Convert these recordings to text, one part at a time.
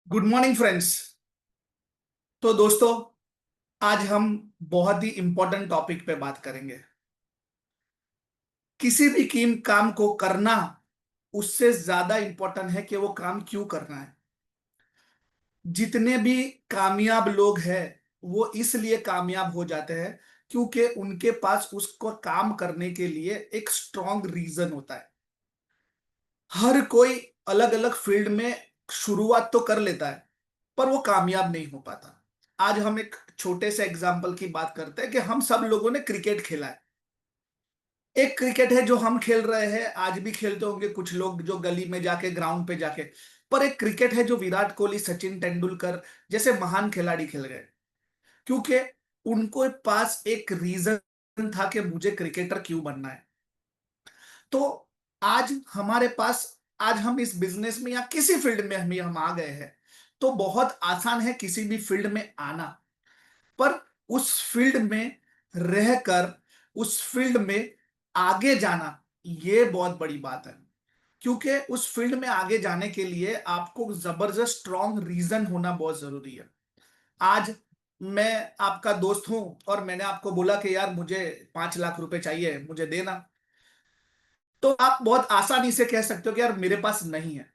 Good morning friends. तो दोस्तों, आज हम बहुत ही इंपॉर्टेंट टॉपिक पे बात करेंगे। किसी भी कीम काम को करना उससे ज्यादा इंपॉर्टेंट है कि वो काम क्यों करना है। जितने भी कामयाब लोग हैं वो इसलिए कामयाब हो जाते हैं क्योंकि उनके पास उसको काम करने के लिए एक स्ट्रॉन्ग रीजन होता है। हर कोई अलग अलग फील्ड में शुरुआत तो कर लेता है पर वो कामयाब नहीं हो पाता। आज हम एक छोटे से एग्जाम्पल की बात करते हैं कि हम सब लोगों ने क्रिकेट खेला है। एक क्रिकेट है जो हम खेल रहे हैं, आज भी खेलते होंगे कुछ लोग जो गली में जाके ग्राउंड पे जाके। पर एक क्रिकेट है जो विराट कोहली, सचिन तेंदुलकर जैसे महान खिलाड़ी खेल गए क्योंकि उनको पास एक रीजन था कि मुझे क्रिकेटर क्यों बनना है। तो आज हमारे पास, आज हम इस बिजनेस में या किसी फील्ड में हम आ गए हैं तो बहुत आसान है किसी भी फील्ड में आना। पर उस फील्ड में रहकर उस फील्ड में आगे जाना ये बहुत बड़ी बात है क्योंकि उस फील्ड में आगे जाने के लिए आपको जबरदस्त स्ट्रॉन्ग रीजन होना बहुत जरूरी है। आज मैं आपका दोस्त हूं और मैंने आपको बोला कि यार मुझे 5 लाख रुपए चाहिए, मुझे देना। तो आप बहुत आसानी से कह सकते हो कि यार मेरे पास नहीं है।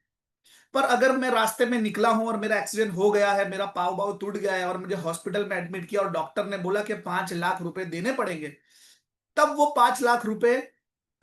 पर अगर मैं रास्ते में निकला हूं और मेरा एक्सीडेंट हो गया है, मेरा पाव भाव टूट गया है और मुझे हॉस्पिटल में एडमिट किया और डॉक्टर ने बोला कि 5 लाख रुपए देने पड़ेंगे, तब वो 5 लाख रुपए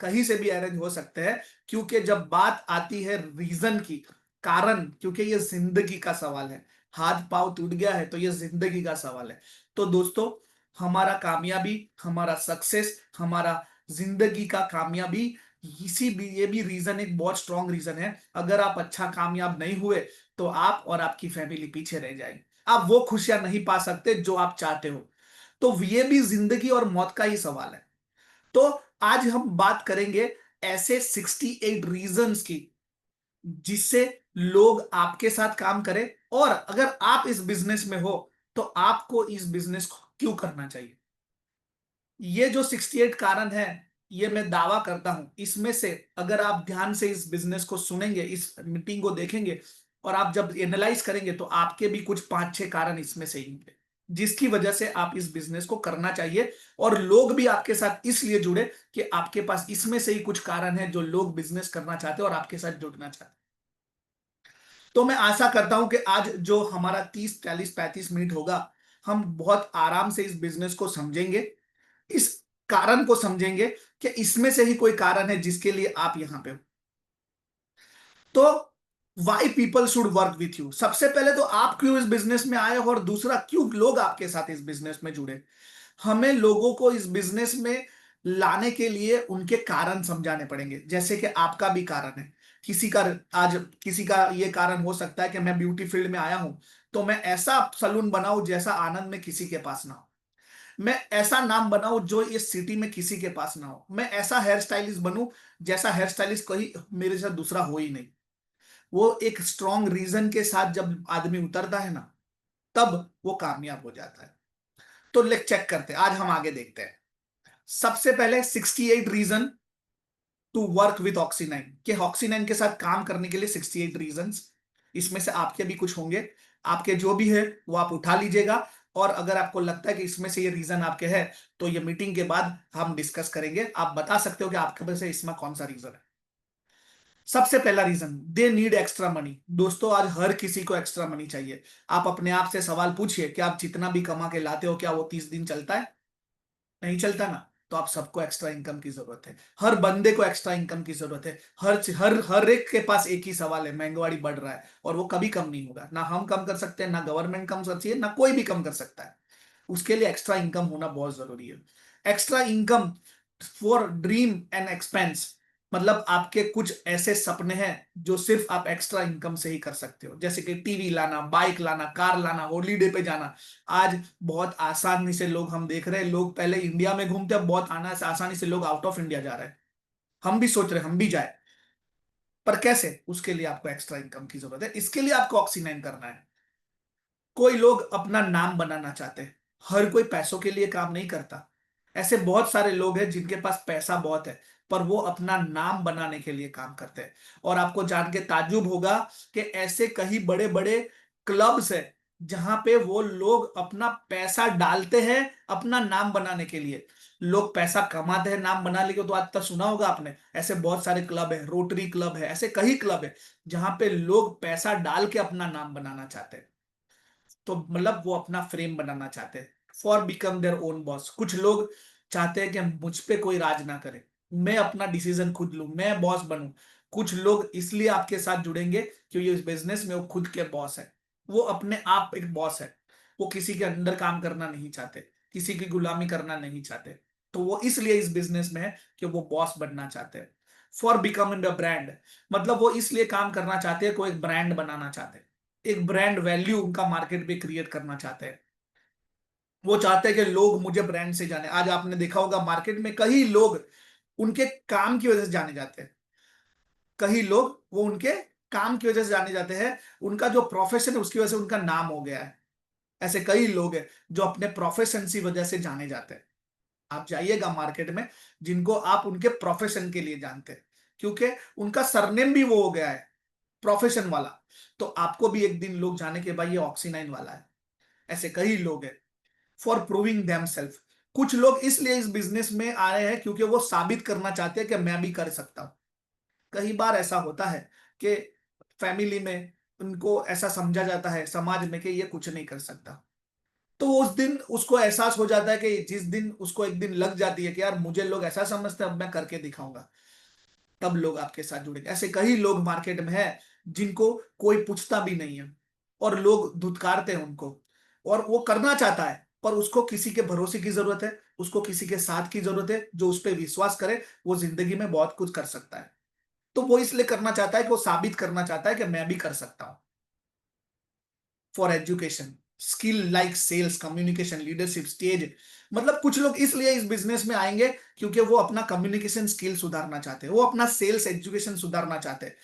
कहीं से भी अरेंज हो सकते हैं। क्योंकि जब बात आती है रीजन की, कारण, क्योंकि ये जिंदगी का सवाल है। हाथ पाव टूट गया है तो ये जिंदगी का सवाल है। तो दोस्तों, हमारा कामयाबी, हमारा सक्सेस, हमारा जिंदगी का कामयाबी, इसी भी ये भी रीजन एक बहुत स्ट्रॉन्ग रीजन है। अगर आप अच्छा कामयाब नहीं हुए तो आप और आपकी फैमिली पीछे रह जाएगी। आप वो खुशियां नहीं पा सकते जो आप चाहते हो। तो ये भी जिंदगी और मौत का ही सवाल है। तो आज हम बात करेंगे ऐसे 68 रीजंस की जिससे लोग आपके साथ काम करें। और अगर आप इस बिजनेस में हो तो आपको इस बिजनेस को क्यों करना चाहिए। ये जो 68 कारण है, ये मैं दावा करता हूं इसमें से अगर आप ध्यान से इस बिजनेस को सुनेंगे, इस मीटिंग को देखेंगे और आप जब एनालाइज करेंगे तो आपके भी कुछ 5-6 कारण इसमें से ही होंगे जिसकी वजह से आप इस बिजनेस को करना चाहिए। और लोग भी आपके साथ इसलिए जुड़े कि आपके पास इसमें से ही कुछ कारण है जो लोग बिजनेस करना चाहते हैं और आपके साथ जुड़ना चाहते हैं। तो मैं आशा करता हूं कि आज जो हमारा 30, 40, 35 मिनट होगा, हम बहुत आराम से इस बिजनेस को समझेंगे, इस कारण को समझेंगे कि इसमें से ही कोई कारण है जिसके लिए आप यहां पे हो। तो why people should work with you, सबसे पहले तो आप क्यों इस बिजनेस में आए हो और दूसरा क्यों लोग आपके साथ इस बिजनेस में जुड़े। हमें लोगों को इस बिजनेस में लाने के लिए उनके कारण समझाने पड़ेंगे। जैसे कि आपका भी कारण है, किसी का, आज किसी का ये कारण हो सकता है कि मैं ब्यूटी फील्ड में आया हूं तो मैं ऐसा सलून बनाऊं जैसा आनंद में किसी के पास ना हो। मैं ऐसा नाम बनाऊं जो इस सिटी में किसी के पास ना हो। मैं ऐसा हेयर स्टाइलिस्ट बनूं जैसा हेयर स्टाइलिस्ट कोई मेरे साथ दूसरा हो ही नहीं। वो एक स्ट्रॉन्ग रीजन के साथ जब आदमी उतरता है ना, तब वो कामयाब हो जाता है। तो लेट चेक करते हैं, आज हम आगे देखते हैं। सबसे पहले 68 रीजन टू वर्क विथ ऑक्सीनाइन, कि ऑक्सीनाइन के साथ काम करने के लिए 68 रीजंस। इसमें से आपके भी कुछ होंगे, आपके जो भी है वो आप उठा लीजिएगा। और अगर आपको लगता है कि इसमें से ये रीजन आपके हैं तो ये मीटिंग के बाद हम डिस्कस करेंगे। आप बता सकते हो कि आपके पास से इसमें कौन सा रीजन है। सबसे पहला reason, they need extra money. दोस्तों, आज हर किसी को एक्स्ट्रा मनी चाहिए। आप अपने आप से सवाल पूछिए कि आप जितना भी कमा के लाते हो क्या वो 30 दिन चलता है। नहीं चलता ना। तो आप सबको एक्स्ट्रा इनकम की जरूरत है, हर बंदे को एक्स्ट्रा इनकम की जरूरत है। हर हर हर एक के पास एक ही सवाल है, महंगाई बढ़ रहा है और वो कभी कम नहीं होगा। ना हम कम कर सकते हैं, ना गवर्नमेंट कम कर सकती है, ना कोई भी कम कर सकता है। उसके लिए एक्स्ट्रा इनकम होना बहुत जरूरी है। Extra income for dream and expense, मतलब आपके कुछ ऐसे सपने हैं जो सिर्फ आप एक्स्ट्रा इनकम से ही कर सकते हो, जैसे कि टीवी लाना, बाइक लाना, कार लाना, हॉलीडे पे जाना। आज बहुत आसानी से लोग, हम देख रहे हैं लोग पहले इंडिया में घूमते, अब बहुत आना आसानी से लोग आउट ऑफ इंडिया जा रहे हैं। हम भी सोच रहे हैं हम भी जाए, पर कैसे, उसके लिए आपको एक्स्ट्रा इनकम की जरूरत है। इसके लिए आपको ऑक्सीनाइन करना है। कोई लोग अपना नाम बनाना चाहते हैं, हर कोई पैसों के लिए काम नहीं करता। ऐसे बहुत सारे लोग हैं जिनके पास पैसा बहुत है पर वो अपना नाम बनाने के लिए काम करते हैं। और आपको जान के ताज्जुब होगा कि ऐसे कई बड़े बड़े क्लब्स है जहां पे वो लोग अपना पैसा डालते हैं अपना नाम बनाने के लिए। लोग पैसा कमाते हैं नाम बनाने के लिए, तो आज तक सुना होगा आपने, ऐसे बहुत सारे क्लब है, रोटरी क्लब है, ऐसे कई क्लब है जहां पे लोग पैसा डाल के अपना नाम बनाना चाहते हैं। तो मतलब वो अपना फ्रेम बनाना चाहते हैं, for become their own boss. कुछ लोग चाहते हैं कि मुझ पे कोई राज ना करे, मैं अपना डिसीजन खुद लूं, मैं बॉस बनूं। कुछ लोग इसलिए आपके साथ जुड़ेंगे क्योंकि इस बिजनेस में वो खुद के बॉस है, वो अपने आप एक बॉस है, वो किसी के अंडर काम करना नहीं चाहते, किसी की गुलामी करना नहीं चाहते। तो वो इसलिए इस बिजनेस में है कि वो बॉस बनना चाहते हैं। फॉर बिकमिंग अ ब्रांड, मतलब वो इसलिए काम करना चाहते हैं, कोई एक ब्रांड बनाना चाहते हैं, एक ब्रांड वैल्यू उनका मार्केट में क्रिएट करना चाहते हैं। वो चाहते हैं कि लोग मुझे ब्रांड से जाने। आज आपने देखा होगा मार्केट में कई लोग उनके काम की वजह से जाने जाते हैं, कई लोग वो उनके काम की वजह से जाने जाते हैं, उनका जो प्रोफेशन है उसकी वजह से उनका नाम हो गया है। ऐसे कई लोग हैं जो अपने प्रोफेशन की वजह से जाने जाते हैं। आप जाइएगा मार्केट में, जिनको आप उनके प्रोफेशन के लिए जानते हैं, क्योंकि उनका सरनेम भी वो हो गया है, प्रोफेशन वाला। तो आपको भी एक दिन लोग जाने के बाद ये ऑक्सीनाइन वाला है। ऐसे कई लोग हैं, फॉर प्रूविंग देम सेल्फ। कुछ लोग इसलिए इस बिजनेस में आए हैं क्योंकि वो साबित करना चाहते हैं कि मैं भी कर सकता हूं। कई बार ऐसा होता है कि फैमिली में उनको ऐसा समझा जाता है, समाज में, कि ये कुछ नहीं कर सकता। तो उस दिन उसको एहसास हो जाता है कि जिस दिन उसको एक दिन लग जाती है कि यार मुझे लोग ऐसा समझते हैं, अब मैं करके दिखाऊंगा, तब लोग आपके साथ जुड़ेंगे। ऐसे कई लोग मार्केट में है जिनको कोई पूछता भी नहीं है और लोग धुतकारते हैं उनको, और वो करना चाहता है पर उसको किसी के भरोसे की जरूरत है, उसको किसी के साथ की जरूरत है जो उस पर विश्वास करे, वो जिंदगी में बहुत कुछ कर सकता है। तो वो इसलिए करना चाहता है कि वो साबित करना चाहता है कि मैं भी कर सकता हूं। For education, skill like sales, communication, leadership, stage. मतलब कुछ लोग इसलिए इस बिजनेस में आएंगे क्योंकि वो अपना कम्युनिकेशन स्किल सुधारना चाहते हैं, वो अपना सेल्स एजुकेशन सुधारना चाहते हैं।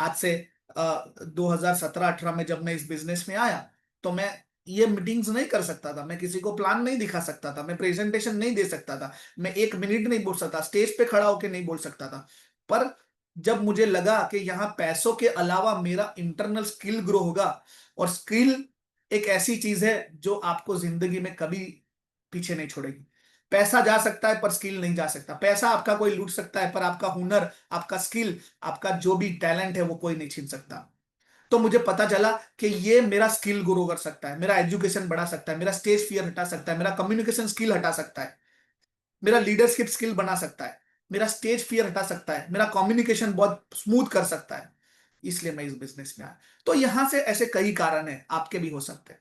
आज से 2017-18 में जब मैं इस बिजनेस में आया, तो मैं ये मीटिंग्स नहीं कर सकता था, मैं किसी को प्लान नहीं दिखा सकता था, मैं प्रेजेंटेशन नहीं दे सकता था, मैं 1 मिनट नहीं बोल सकता, स्टेज पे खड़ा होकर नहीं बोल सकता था। पर जब मुझे लगा कि यहाँ पैसों के अलावा मेरा इंटरनल स्किल ग्रो होगा, और स्किल एक ऐसी चीज है जो आपको जिंदगी में कभी पीछे नहीं छोड़ेगी। पैसा जा सकता है पर स्किल नहीं जा सकता। पैसा आपका कोई लूट सकता है पर आपका हुनर, आपका स्किल, आपका जो भी टैलेंट है वो कोई नहीं छीन सकता। तो मुझे पता चला कि ये मेरा स्किल ग्रो कर सकता है, मेरा एजुकेशन बढ़ा सकता है, मेरा स्टेज फियर हटा सकता है, मेरा कम्युनिकेशन स्किल हटा सकता है, मेरा लीडरशिप स्किल बना सकता है, मेरा स्टेज फियर हटा सकता है, मेरा कम्युनिकेशन बहुत स्मूथ कर सकता है। इसलिए मैं इस बिजनेस में आया। तो यहां से ऐसे कई कारण है, आपके भी हो सकते हैं।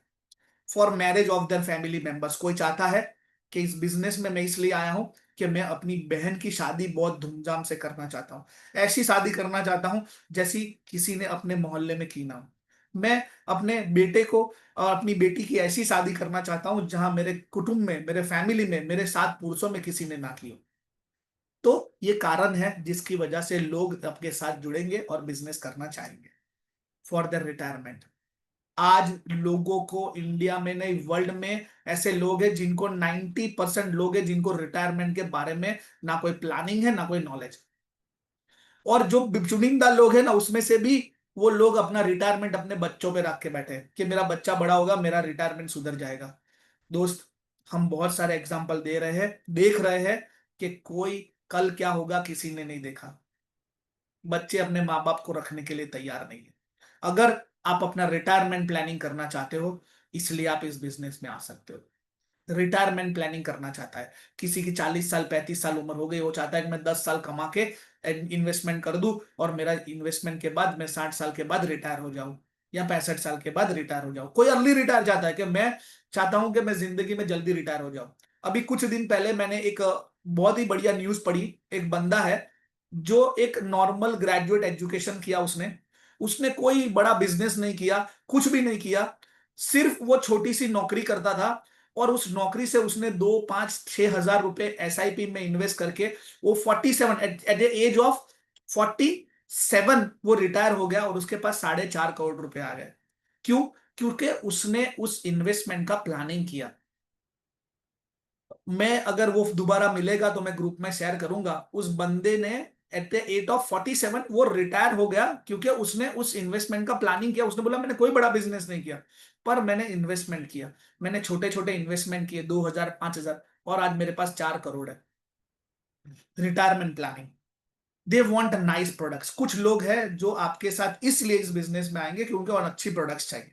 For marriage of their family members, कोई चाहता है कि इस बिजनेस में मैं इसलिए आया हूं कि मैं अपनी बहन की शादी बहुत धूमधाम से करना चाहता हूं, ऐसी शादी करना चाहता हूं जैसी किसी ने अपने मोहल्ले में की ना हो। मैं अपने बेटे को और अपनी बेटी की ऐसी शादी करना चाहता हूं जहां मेरे कुटुंब में, मेरे फैमिली में, मेरे 7 पुरुषों में किसी ने ना की हो। तो ये कारण है जिसकी वजह से लोग आपके साथ जुड़ेंगे और बिजनेस करना चाहेंगे। फॉर द रिटायरमेंट, आज लोगों को इंडिया में नहीं वर्ल्ड में ऐसे लोग हैं जिनको 90% लोग हैं जिनको रिटायरमेंट के बारे में ना कोई प्लानिंग है ना कोई नॉलेज। और जो चुनिंदा लोग हैं ना उसमें से भी वो लोग अपना रिटायरमेंट अपने बच्चों पे रख के बैठे हैं कि मेरा बच्चा बड़ा होगा मेरा रिटायरमेंट सुधर जाएगा। दोस्त, हम बहुत सारे एग्जाम्पल दे रहे हैं, देख रहे हैं कि कोई कल क्या होगा किसी ने नहीं देखा। बच्चे अपने माँ बाप को रखने के लिए तैयार नहीं है। अगर आप अपना रिटायरमेंट प्लानिंग करना चाहते हो, इसलिए आप इस बिजनेस में आ सकते हो। रिटायरमेंट प्लानिंग करना चाहता है, किसी की 40 साल 35 साल उम्र हो गई, वो चाहता है कि मैं 10 साल कमा के इन्वेस्टमेंट कर दूं और मेरा इन्वेस्टमेंट के बाद मैं 60 साल के बाद रिटायर हो जाऊं या 65 साल के बाद रिटायर हो जाऊं। कोई अर्ली रिटायर चाहता है कि मैं चाहता हूं कि मैं जिंदगी में जल्दी रिटायर हो जाऊं। अभी कुछ दिन पहले मैंने एक बहुत ही बढ़िया न्यूज पढ़ी। एक बंदा है जो एक नॉर्मल ग्रेजुएट एजुकेशन किया उसने, उसने कोई बड़ा बिजनेस नहीं किया, कुछ भी नहीं किया, सिर्फ वो छोटी सी नौकरी करता था। और उस नौकरी से उसने 2 5 6 हजार रुपए एसआईपी में इन्वेस्ट करके वो 47 एट द एज ऑफ 47 वो रिटायर हो गया और उसके पास 4.5 करोड़ रुपए आ गए। क्यों? क्योंकि उसने उस इन्वेस्टमेंट का प्लानिंग किया। मैं अगर वो दोबारा मिलेगा तो मैं ग्रुप में शेयर करूंगा, उस बंदे ने एट द एज ऑफ 47 वो रिटायर हो गया, क्योंकि उसने उस इन्वेस्टमेंट का प्लानिंग किया। उसने बोला मैंने कोई बड़ा बिजनेस नहीं किया, पर मैंने इन्वेस्टमेंट किया, मैंने छोटे छोटे इन्वेस्टमेंट किए, 2,000 5,000, और आज मेरे पास 4 करोड़ है। Retirement planning. They want nice products. कुछ लोग हैं जो आपके साथ इसलिए इस बिजनेस में आएंगे कि उनको और अच्छी प्रोडक्ट्स चाहिए,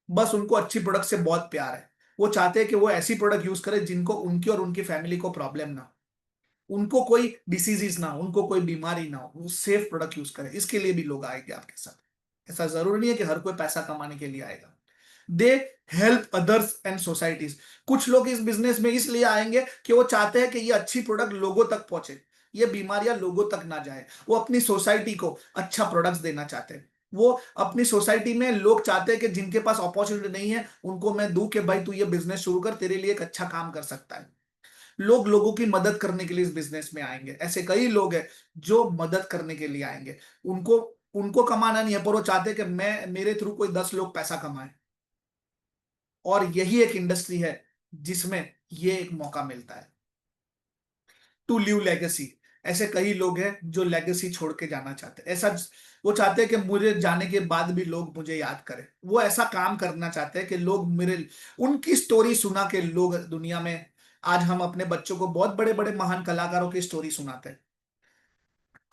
बस उनको अच्छी प्रोडक्ट से बहुत प्यार है। वो चाहते हैं कि वो ऐसी प्रोडक्ट यूज करे जिनको उनकी और उनकी फैमिली को प्रॉब्लम ना हो, उनको कोई डिसीजेस ना हो, उनको कोई बीमारी ना हो, वो सेफ प्रोडक्ट यूज करे। इसके लिए भी लोग आएंगे आपके साथ। ऐसा जरूरी नहीं है कि हर कोई पैसा कमाने के लिए आएगा। They help others and societies. कुछ लोग इस बिजनेस में इसलिए आएंगे कि वो चाहते हैं कि ये अच्छी प्रोडक्ट लोगों तक पहुंचे, ये बीमारियां लोगों तक ना जाए। वो अपनी सोसाइटी को अच्छा प्रोडक्ट्स देना चाहते हैं। वो अपनी सोसाइटी में लोग चाहते हैं कि जिनके पास अपॉर्चुनिटी नहीं है उनको मैं दूं कि भाई तू ये बिजनेस शुरू कर, तेरे लिए एक अच्छा काम कर सकता है। लोग लोगों की मदद करने के लिए इस बिजनेस में आएंगे। ऐसे कई लोग हैं जो मदद करने के लिए आएंगे। उनको उनको कमाना नहीं है, पर वो चाहते हैं कि मैं मेरे थ्रू कोई 10 लोग पैसा कमाए। और यही एक इंडस्ट्री है जिसमें ये एक मौका मिलता है टू लिव लेगेसी। ऐसे कई लोग हैं जो लेगेसी छोड़ के जाना चाहते हैं। ऐसा वो चाहते हैं कि मुझे जाने के बाद भी लोग मुझे याद करें। वो ऐसा काम करना चाहते हैं कि लोग मेरे उनकी स्टोरी सुना के लोग दुनिया में। आज हम अपने बच्चों को बहुत बड़े बड़े महान कलाकारों की स्टोरी सुनाते हैं।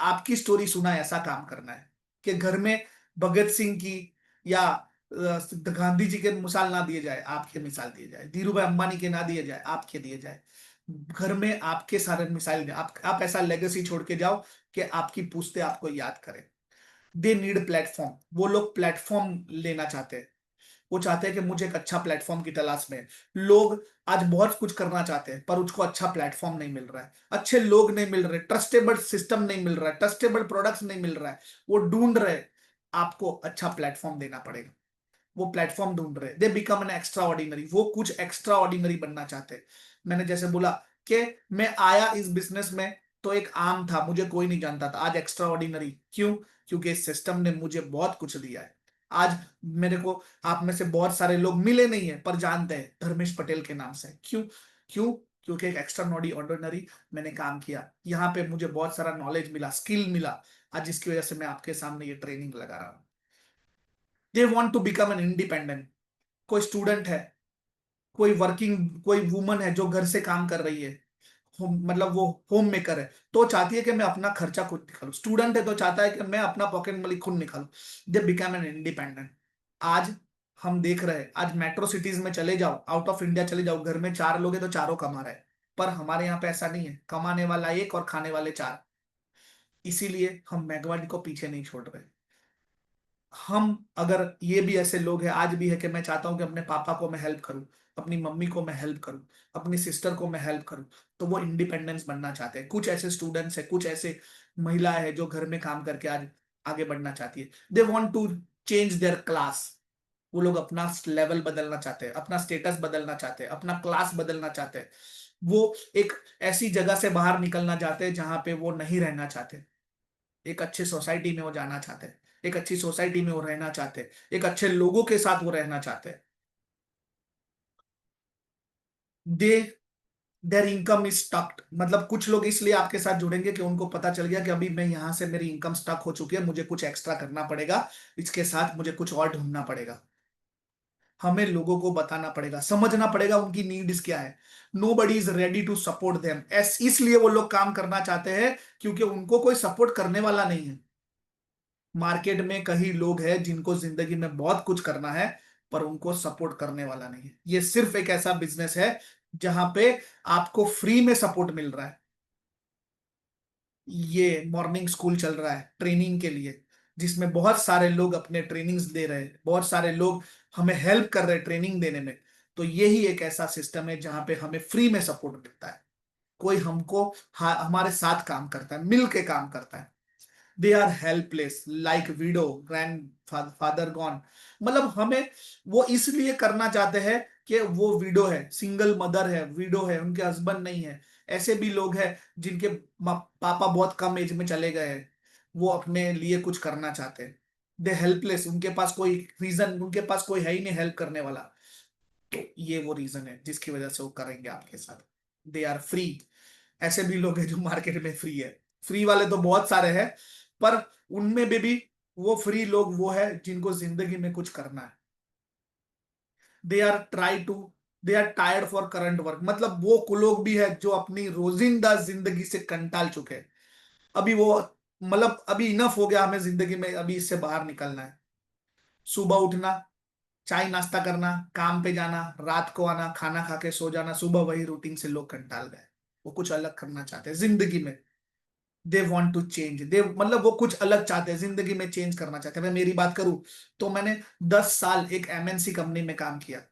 आपकी स्टोरी सुना ऐसा काम करना है कि घर में भगत सिंह की या गांधी जी के मिसाल ना दिए जाए, आपके मिसाल दिए जाए, धीरू भाई अंबानी के ना दिए जाए, आपके दिए जाए। घर में आपके सारे मिसाइल दें। आप ऐसा लेगेसी छोड़ के जाओ कि आपकी पूछते आपको याद करें। They need platform. वो लोग प्लेटफॉर्म लेना चाहते हैं। वो चाहते हैं कि मुझे एक अच्छा प्लेटफॉर्म की तलाश में है। लोग आज बहुत कुछ करना चाहते हैं पर उसको अच्छा प्लेटफॉर्म नहीं मिल रहा है, अच्छे लोग नहीं मिल रहे, ट्रस्टेबल सिस्टम नहीं मिल रहा है, ट्रस्टेबल प्रोडक्ट्स नहीं मिल रहा है। वो ढूंढ रहे। आपको अच्छा प्लेटफॉर्म देना पड़ेगा। वो प्लेटफॉर्म ढूंढ रहे। They become an extra ordinary. वो कुछ एक्स्ट्रा ऑर्डिनरी बनना चाहते हैं। मैंने जैसे बोला कि मैं आया इस बिजनेस में तो एक आम था, मुझे कोई नहीं जानता था। आज एक्स्ट्रा ऑर्डिनरी क्यों? क्योंकि इस सिस्टम ने मुझे बहुत कुछ दिया है। आज मेरे को आप में से बहुत सारे लोग मिले नहीं है पर जानते हैं धर्मेश पटेल के नाम से। क्यों? क्यों? क्योंकि एक एक्स्ट्रा ऑर्डिनरी मैंने काम किया, यहाँ पे मुझे बहुत सारा नॉलेज मिला, स्किल मिला। आज जिसकी वजह से मैं आपके सामने ये ट्रेनिंग लगा रहा हूँ। They want to become an independent. कोई स्टूडेंट है, कोई वर्किंग कोई वुमन है जो घर से काम कर रही है, मतलब वो होम मेकर है, तो चाहती है कि मैं अपना खर्चा खुद निकालूं। स्टूडेंट है तो चाहता है कि मैं अपना पॉकेट मनी खुद निकालूं। They become an independent. आज हम देख रहे हैं, आज मेट्रो सिटीज में चले जाओ, आउट ऑफ इंडिया चले जाओ, घर में 4 लोग हैं तो चारों कमा रहे हैं। पर हमारे यहाँ पे ऐसा नहीं है, कमाने वाला एक और खाने वाले 4। इसीलिए हम मैगवाडी को पीछे नहीं छोड़ रहे। हम अगर ये भी ऐसे लोग हैं, आज भी है कि मैं चाहता हूं कि अपने पापा को मैं हेल्प करूं, अपनी मम्मी को मैं हेल्प करूं, अपनी सिस्टर को मैं हेल्प करूं, तो वो इंडिपेंडेंस बनना चाहते हैं। कुछ ऐसे स्टूडेंट्स हैं, कुछ ऐसे महिलाएं हैं जो घर में काम करके आज आगे बढ़ना चाहती है। They want to change their class. वो लोग अपना लेवल बदलना चाहते हैं, अपना स्टेटस बदलना चाहते हैं, अपना क्लास बदलना चाहते हैं। वो एक ऐसी जगह से बाहर निकलना चाहते हैं जहां पे वो नहीं रहना चाहते। एक अच्छे सोसाइटी में वो जाना चाहते हैं, एक अच्छी सोसाइटी में वो रहना चाहते हैं, एक अच्छे लोगों के साथ वो रहना चाहते हैं। दे देयर इनकम इज स्टक्ड। मतलब कुछ लोग इसलिए आपके साथ जुड़ेंगे कि उनको पता चल गया कि अभी मैं यहां से मेरी इनकम स्टक हो चुकी है, मुझे कुछ एक्स्ट्रा करना पड़ेगा, इसके साथ मुझे कुछ और ढूंढना पड़ेगा। हमें लोगों को बताना पड़ेगा, समझना पड़ेगा उनकी नीड्स क्या है। Nobody is ready to support them. इसलिए वो लोग काम करना चाहते हैं क्योंकि उनको कोई सपोर्ट करने वाला नहीं है। मार्केट में कई लोग हैं जिनको जिंदगी में बहुत कुछ करना है पर उनको सपोर्ट करने वाला नहीं है। ये सिर्फ एक ऐसा बिजनेस है जहां पे आपको फ्री में सपोर्ट मिल रहा है। ये मॉर्निंग स्कूल चल रहा है ट्रेनिंग के लिए, जिसमें बहुत सारे लोग अपने ट्रेनिंग्स दे रहे हैं, बहुत सारे लोग हमें हेल्प कर रहे हैं ट्रेनिंग देने में। तो यही एक ऐसा सिस्टम है जहां पे हमें फ्री में सपोर्ट मिलता है। कोई हमको हमारे साथ काम करता है, मिल के काम करता है। They are helpless like widow grandfather gone. मतलब हमें वो इसलिए करना चाहते हैं कि वो विडो है, सिंगल मदर है, विडो है, उनके हस्बैंड नहीं है। ऐसे भी लोग हैं जिनके पापा बहुत कम एज में चले गए हैं, वो अपने लिए कुछ करना चाहते हैं। दे हेल्पलेस, उनके पास कोई रीजन, उनके पास कोई है ही नहीं हेल्प करने वाला। तो ये वो रीजन है जिसकी वजह से वो करेंगे आपके साथ। They are free. ऐसे भी लोग हैं जो मार्केट में फ्री है। फ्री वाले तो बहुत सारे हैं, पर उनमें भी वो फ्री लोग वो है जिनको जिंदगी में कुछ करना है। They are try to they are tired for current work, मतलब वो लोग भी है जो अपनी रोजिंदा जिंदगी से कंटाल चुके हैं। अभी वो, मतलब अभी इनफ हो गया हमें जिंदगी में, अभी इससे बाहर निकलना है। सुबह उठना, चाय नाश्ता करना, काम पे जाना, रात को आना, खाना खा के सो जाना, सुबह वही रूटीन से लोग कंटाल गए। वो कुछ अलग करना चाहते हैं जिंदगी में। दे वॉन्ट टू चेंज, दे मतलब वो कुछ अलग चाहते हैं जिंदगी में, चेंज करना चाहते हैं। मैं मेरी बात करूं तो मैंने 10 साल एक एमएनसी कंपनी में काम किया।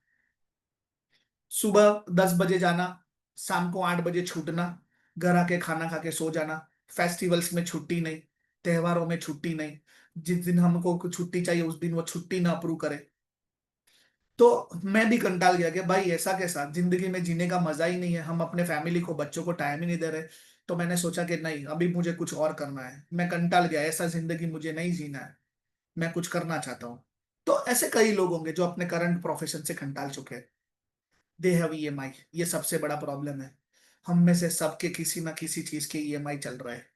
सुबह 10 बजे जाना, शाम को 8 बजे छूटना, घर आके खाना खा के सो जाना। फेस्टिवल्स में छुट्टी नहीं, त्योहारों में छुट्टी नहीं। जिस दिन हमको कुछ छुट्टी चाहिए उस दिन वो छुट्टी ना अप्रूव करे। तो मैं भी कंटाल गया कि भाई ऐसा कैसा, जिंदगी में जीने का मजा ही नहीं है, हम अपने फैमिली को, बच्चों को टाइम ही नहीं दे रहे। तो मैंने सोचा कि नहीं, अभी मुझे कुछ और करना है। मैं कंटाल गया, ऐसा जिंदगी मुझे नहीं जीना है, मैं कुछ करना चाहता हूँ। तो ऐसे कई लोग होंगे जो अपने करंट प्रोफेशन से कंटाल चुके हैं। दे हैव ईएमआई, ये सबसे बड़ा प्रॉब्लम है। हम में से सबके किसी ना किसी चीज के ईएमआई चल रहा है,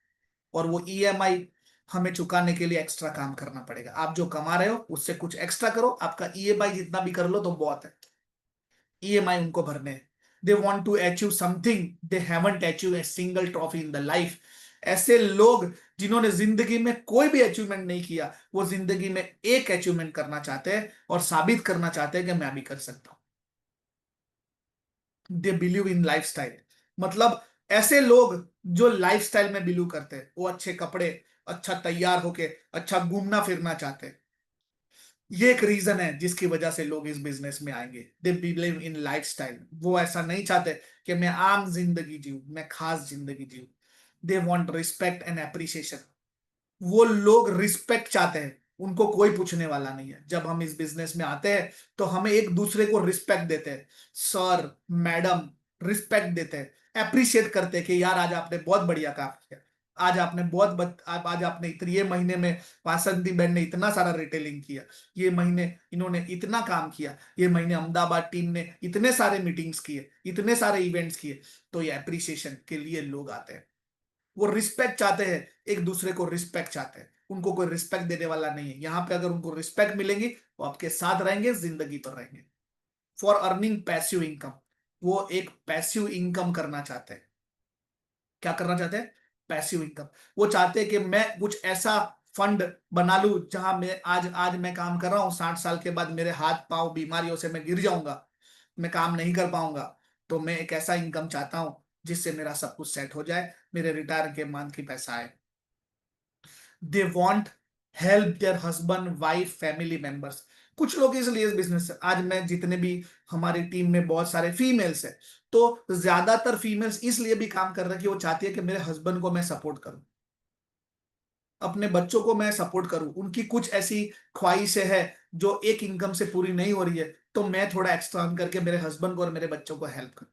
और वो ईएमआई हमें चुकाने के लिए एक्स्ट्रा काम करना पड़ेगा। आप जो कमा रहे हो उससे कुछ एक्स्ट्रा करो, आपका ईएमआई जितना भी कर लो तो बहुत है। ईएमआई उनको भरने हैं। They want to achieve something they haven't achieve a single trophy in the life. ऐसे लोग जिन्होंने जिंदगी में कोई भी अचीवमेंट नहीं किया, वो जिंदगी में एक अचीवमेंट करना चाहते हैं और साबित करना चाहते हैं कि मैं भी कर सकता हूं। दे बिलीव इन लाइफस्टाइल, मतलब ऐसे लोग जो लाइफस्टाइल में बिलीव करते हैं, वो अच्छे कपड़े, अच्छा तैयार होके, अच्छा घूमना फिरना चाहते हैं। ये एक रीजन है जिसकी वजह से लोग इस बिजनेस में आएंगे। दे बिलीव इन लाइफस्टाइल, वो ऐसा नहीं चाहते कि मैं आम जिंदगी जीऊं, मैं खास जिंदगी जीऊं। They want respect and appreciation, वो लोग रिस्पेक्ट चाहते हैं। उनको कोई पूछने वाला नहीं है। जब हम इस बिजनेस में आते हैं तो हमें एक दूसरे को रिस्पेक्ट देते हैं, सर मैडम, रिस्पेक्ट देते हैं, अप्रिशिएट करते हैं कि यार आज आपने बहुत बढ़िया काम किया। आज आपने आज आपने इतने, ये महीने में वासंती बहन ने इतना सारा रिटेलिंग किया, ये महीने इन्होंने इतना काम किया, ये महीने अहमदाबाद टीम ने इतने सारे मीटिंग्स किए, इतने सारे इवेंट्स किए। तो ये अप्रिसिएशन के लिए लोग आते हैं। वो रिस्पेक्ट चाहते हैं, एक दूसरे को रिस्पेक्ट चाहते हैं। उनको कोई रिस्पेक्ट देने वाला नहीं है यहाँ पे। अगर उनको रिस्पेक्ट मिलेंगी वो आपके साथ रहेंगे, जिंदगी पर रहेंगे। फॉर अर्निंग पैसिव इनकम, वो एक पैसिव इनकम करना चाहते हैं। क्या करना चाहते हैं? Passive income. वो चाहते हैं कि मैं कुछ ऐसा फंड बना लूं जहां मैं आज आज मैं काम कर रहा हूं, 60 साल के बाद मेरे हाथ पांव बीमारियों से मैं गिर जाऊंगा, मैं काम नहीं कर पाऊंगा। तो मैं एक ऐसा इनकम चाहता हूं जिससे मेरा सब कुछ सेट हो जाए, मेरे रिटायर के मंथ की पैसा आए। They want help there husband wife family members. कुछ लोग इसलिए इस बिजनेस से, आज मैं जितने भी, हमारी टीम में बहुत सारे फीमेल्स है, तो ज्यादातर फीमेल्स इसलिए भी काम कर रही है कि वो चाहती है कि मेरे हस्बैंड को मैं सपोर्ट करूं, अपने बच्चों को मैं सपोर्ट करूं। उनकी कुछ ऐसी ख्वाहिशें है जो एक इनकम से पूरी नहीं हो रही है, तो मैं थोड़ा एक्स्ट्रा अर्न करके मेरे हस्बैंड को और मेरे बच्चों को हेल्प करूं।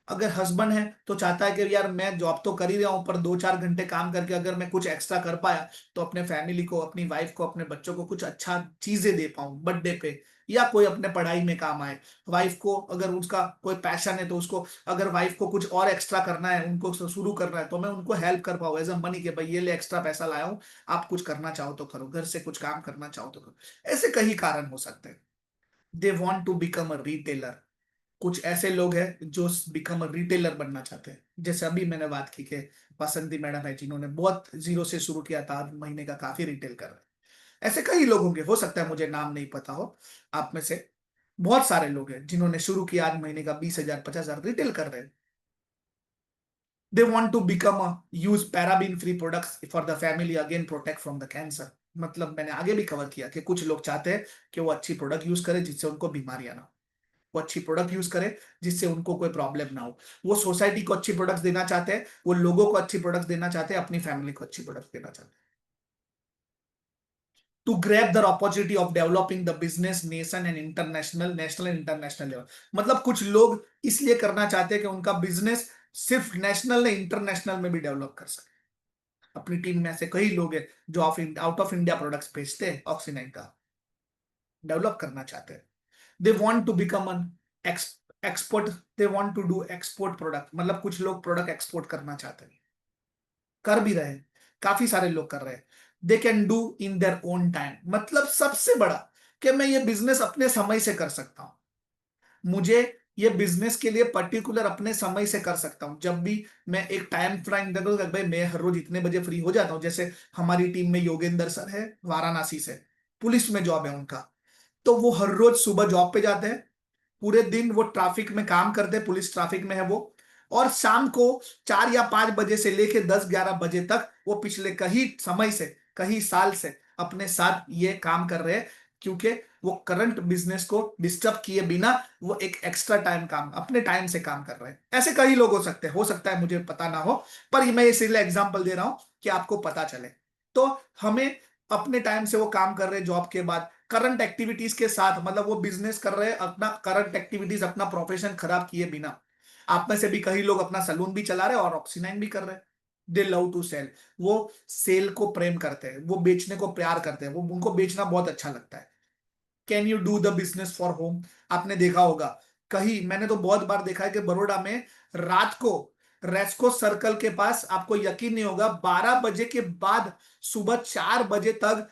अगर हस्बैंड है तो चाहता है कि यार मैं जॉब तो कर ही रहा हूं, पर 2-4 घंटे काम करके अगर मैं कुछ एक्स्ट्रा कर पाया तो अपने फैमिली को, अपनी वाइफ को, अपने बच्चों को कुछ अच्छा चीजें दे पाऊं बर्थडे पे, या कोई अपने पढ़ाई में काम आए। वाइफ को अगर उसका कोई पैशन है तो उसको, अगर वाइफ को कुछ और एक्स्ट्रा करना है, उनको शुरू करना है, तो मैं उनको हेल्प कर पाऊँ एज अ मनी के भाई ये ले एक्स्ट्रा पैसा लाया हूँ, आप कुछ करना चाहो तो करो, घर से कुछ काम करना चाहो तो करो। ऐसे कई कारण हो सकते हैं। They want to become a retailer, कुछ ऐसे लोग हैं जो बिकम अ रिटेलर बनना चाहते हैं। जैसे अभी मैंने बात की कि बसंती मैडम है जिन्होंने बहुत जीरो से शुरू किया था, महीने का काफी रिटेल कर रहे हैं। ऐसे कई लोग होंगे, हो सकता है मुझे नाम नहीं पता हो आप में से। बहुत सारे लोग हैं जिन्होंने शुरू किया, आज महीने का 20,000 50,000 रिटेल कर रहे हैं। They want to become a use paraben free products for the family again protect from the cancer. मतलब मैंने आगे भी कवर किया कि कुछ लोग चाहते हैं कि वो अच्छी प्रोडक्ट यूज करें जिससे उनको बीमारियां ना हो, वो अच्छी प्रोडक्ट यूज करे जिससे उनको कोई प्रॉब्लम ना हो। वो सोसाइटी को अच्छी प्रोडक्ट्स देना चाहते हैं, वो लोगों को अच्छी प्रोडक्ट्स देना चाहते हैं, अपनी फैमिली को अच्छी प्रोडक्ट्स देना चाहते हैं। To grab the opportunity of developing the business nation and international, national and international level. मतलब कुछ लोग इसलिए करना चाहते हैं कि उनका बिजनेस सिर्फ नेशनल नहीं, इंटरनेशनल में भी डेवलप कर सके। अपनी टीम में ऐसे कई लोग हैं जो आउट ऑफ इंडिया प्रोडक्ट्स भेजते हैं, ऑक्सीनाइन का डेवलप करना चाहते हैं। They want to become an export, they want to do export product, मतलब कुछ लोग प्रोडक्ट एक्सपोर्ट करना चाहते हैं। कर भी रहे हैं, काफी सारे लोग कर रहे हैं। They can do in their own time, मतलब सबसे बड़ा कि मैं ये बिजनेस अपने समय से कर सकता हूं। मुझे ये बिजनेस के लिए पर्टिकुलर अपने समय से कर सकता हूं। जब भी मैं एक टाइम फ्रेम दे दूं कि भाई मैं हर रोज इतने बजे फ्री हो जाता हूं, जैसे हमारी टीम में योगेंद्र सर है, वाराणसी से, पुलिस में जॉब है उनका, तो वो हर रोज सुबह जॉब पे जाते हैं, पूरे दिन वो ट्रैफिक में काम करते हैं, पुलिस ट्रैफिक में है वो, और शाम को 4 या 5 बजे से लेके 10-11 बजे तक वो पिछले कई समय से, कई साल से अपने साथ ये काम कर रहे हैं, क्योंकि वो करंट बिजनेस को डिस्टर्ब किए बिना वो एक एक्स्ट्रा टाइम काम अपने टाइम से काम कर रहे हैं। ऐसे कई लोग हो सकता है मुझे पता ना हो, पर मैं इसीलिए एग्जांपल दे रहा हूं कि आपको पता चले। तो हमें अपने टाइम से वो काम कर रहे हैं जॉब के बाद, करंट एक्टिविटीज के साथ, मतलब वो बिजनेस कर रहे हैं अपना, करंट एक्टिविटीज अपना प्रोफेशन खराब किए बिना। आप में से भी कई लोग अपना सलून भी चला रहे हैं और ऑक्सीनाइन भी कर रहे हैं। दे लव टू सेल, वो सेल को प्रेम करते हैं, वो बेचने को प्यार करते हैं, वो उनको बेचना बहुत अच्छा लगता है। Can you do the business for home? आपने देखा होगा, कहीं मैंने तो बहुत बार देखा है कि बड़ोड़ा में रात को रेस्को सर्कल के पास, आपको यकीन नहीं होगा, 12 बजे के बाद सुबह 4 बजे तक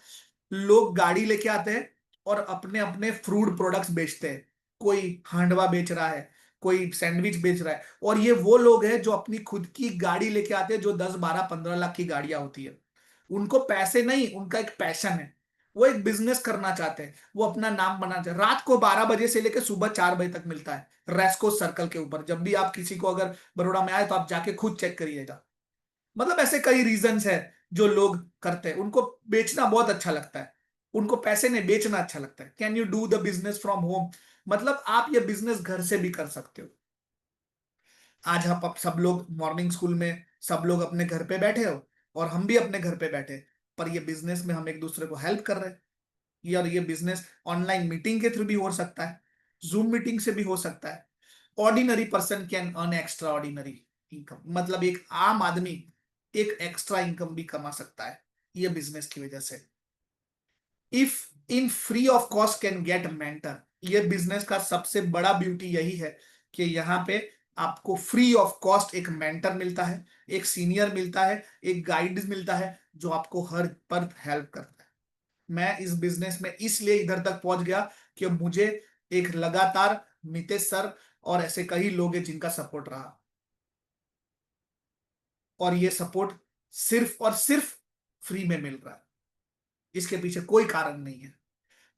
लोग गाड़ी लेके आते हैं और अपने अपने फ्रूट प्रोडक्ट्स बेचते हैं। कोई हांडवा बेच रहा है, कोई सैंडविच बेच रहा है, और ये वो लोग हैं जो अपनी खुद की गाड़ी लेके आते हैं, जो 10, 12, 15 लाख की गाड़ियां होती है। उनको पैसे नहीं, उनका एक पैशन है, वो एक बिजनेस करना चाहते हैं, वो अपना नाम बनाना चाहते हैं। रात को 12 बजे से लेकर सुबह 4 बजे तक मिलता है रेस्को सर्कल के ऊपर। जब भी आप किसी को अगर बड़ोड़ा में आए तो आप जाके खुद चेक करिएगा। मतलब ऐसे कई रीजंस है जो लोग करते हैं, उनको बेचना बहुत अच्छा लगता है, उनको पैसे नहीं, बेचना अच्छा लगता है। Can you do the business from home? मतलब आप ये बिजनेस घर से भी कर सकते हो। आज आप सब लोग मॉर्निंग स्कूल में सब लोग अपने घर पे बैठे हो, और हम भी अपने घर पे बैठे, पर ये बिजनेस में हम एक दूसरे को हेल्प कर रहे हैं। और ये बिजनेस ऑनलाइन मीटिंग के थ्रू भी हो सकता है, जूम मीटिंग से भी हो सकता है। Ordinary person can earn extra ordinary income, मतलब एक आम आदमी एक एक्स्ट्रा इनकम भी कमा सकता है ये बिजनेस की वजह से। If in free of cost can get mentor, ये बिजनेस का सबसे बड़ा ब्यूटी यही है कि यहाँ पे आपको फ्री ऑफ कॉस्ट एक मेंटर मिलता है, एक सीनियर मिलता है, एक गाइड मिलता है, जो आपको हर पर हेल्प करता है। मैं इस बिजनेस में इसलिए इधर तक पहुंच गया कि मुझे एक लगातार मितेश सर और ऐसे कई लोग हैं जिनका सपोर्ट रहा, और ये सपोर्ट सिर्फ और सिर्फ फ्री में मिल रहा है। इसके पीछे कोई कारण नहीं है,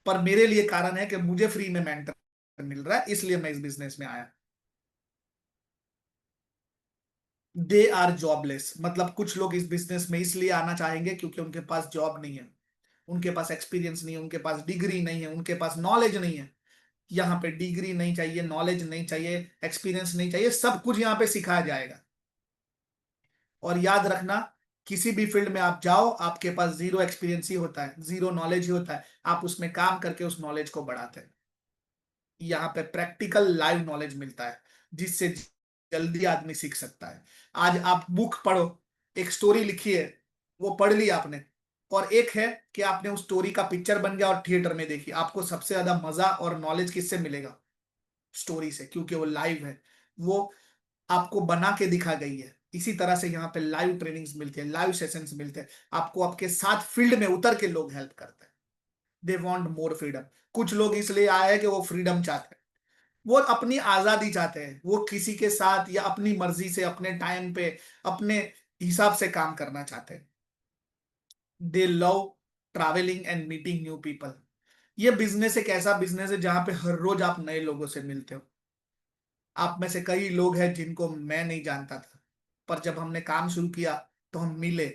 पर मेरे लिए कारण है कि मुझे फ्री में मेंटर मिल रहा है, इसलिए मैं इस बिजनेस में आया। दे आर जॉबलेस, मतलब कुछ लोग इस बिजनेस में इसलिए आना चाहेंगे क्योंकि उनके पास जॉब नहीं है, उनके पास एक्सपीरियंस नहीं है, उनके पास डिग्री नहीं है, उनके पास नॉलेज नहीं है। यहाँ पे डिग्री नहीं चाहिए, नॉलेज नहीं चाहिए, एक्सपीरियंस नहीं चाहिए, सब कुछ यहाँ पे सिखाया जाएगा। और याद रखना, किसी भी फील्ड में आप जाओ, आपके पास जीरो एक्सपीरियंस ही होता है, जीरो नॉलेज ही होता है, आप उसमें काम करके उस नॉलेज को बढ़ाते हैं। यहाँ पे प्रैक्टिकल लाइव नॉलेज मिलता है, जिससे जल्दी आदमी सीख सकता है। आज आप बुक पढ़ो, एक स्टोरी लिखी है, वो पढ़ ली आपने, और एक है कि आपने उस स्टोरी का पिक्चर बन गया और थिएटर में देखी, आपको सबसे ज्यादा मजा और नॉलेज किससे मिलेगा? स्टोरी से, क्योंकि वो लाइव है, वो आपको बना के दिखा गई है। इसी तरह से यहाँ पे लाइव ट्रेनिंग्स मिलती है, लाइव सेशंस मिलते हैं, आपको आपके साथ फील्ड में उतर के लोग हेल्प करते हैं। They want more freedom. कुछ लोग इसलिए आए हैं कि वो फ्रीडम चाहते हैं, वो अपनी आजादी चाहते हैं, वो किसी के साथ या अपनी मर्जी से अपने टाइम पे अपने हिसाब से काम करना चाहते हैं। दे love travelling and meeting new people. ये बिजनेस एक ऐसा बिजनेस है जहां पे हर रोज आप नए लोगों से मिलते हो। आप में से कई लोग हैं जिनको मैं नहीं जानता था, पर जब हमने काम शुरू किया तो हम मिले,